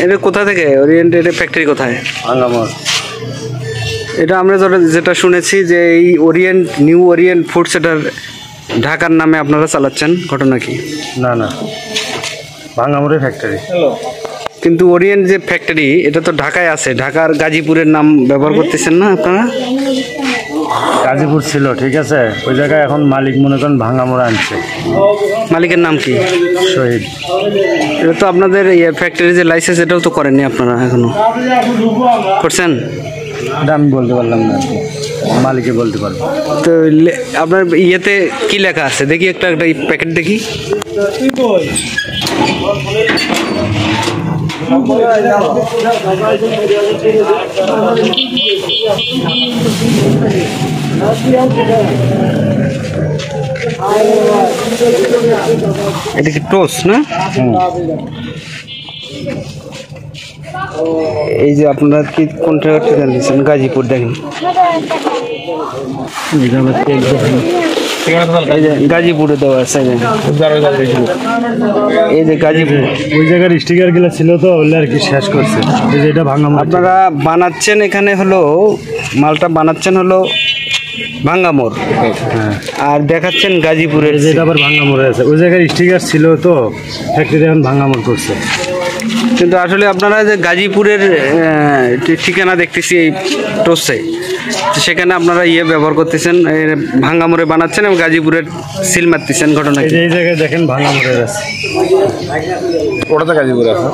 এটা কোথা থেকে ওরিয়েন্ট ফ্যাক্টরি কোথায়? ভাঙ্গামোড়। এটা আমরা যেটা শুনেছি যে এই ওরিয়েন্ট নিউ ওরিয়েন্ট ফুডস এটার ঢাকার নামে আপনারা চালাচ্ছেন, ঘটনা কি? না না, ভাঙ্গামোড়ের ফ্যাক্টরি। কিন্তু ওরিয়েন্ট যে ফ্যাক্টরি এটা তো ঢাকায় আছে, ঢাকার গাজীপুরের নাম ব্যবহার করতেছেন না আপনারা? গাজীপুর ছিল, ঠিক আছে, ওই জায়গায় এখন মালিক মনে করেন ভাঙ্গামোড় আনছে। মালিকের নাম কি? শহীদ। এটা তো আপনাদের ফ্যাক্টরি যে লাইসেন্স এটাও তো করেননি আপনারা, এখনো করছেন? এটা আমি বলতে পারলাম না, মালিকে বলতে পারবো। তো আপনার ইয়েতে কি লেখা আছে দেখি, একটা প্যাকেট দেখি। এটা কি টোস্ট না? এই যে আপনারা কি কোন ঠিকানা দিচ্ছেন? গাজীপুর। দেখেন এই যে গাজীপুরে দেওয়া আছে, এই যে গাজীপুর। ওই জায়গার স্টিকার গুলো ছিল তো, ওগুলো আর কি শেষ করছে। এই যে এটা ভাঙ্গামোড়। আপনারা বানাচ্ছেন এখানে হলো, মালটা বানাচ্ছেন হলো ভাঙ্গামোড়, আর দেখাচ্ছেন গাজীপুরের। যেটা আবার ভাঙ্গামোড়ে আছে, ওই জায়গার স্টিকার ছিল তো, ফ্যাক্টরি এখন ভাঙ্গামোড় করছে। কিন্তু আসলে আপনারা যে গাজীপুরের ঠিকানা দেখতেছি এই টোস্টে, সেখানে আপনারা ব্যবহার করতেছেন, ভাঙ্গামোড়ে বানাচ্ছেন এবং গাজীপুরের সিল মারতেছেন, ঘটনা কি? এই জায়গায় দেখেন ভাঙ্গামোড়ের আছে, ওটা তো গাজীপুর আছে।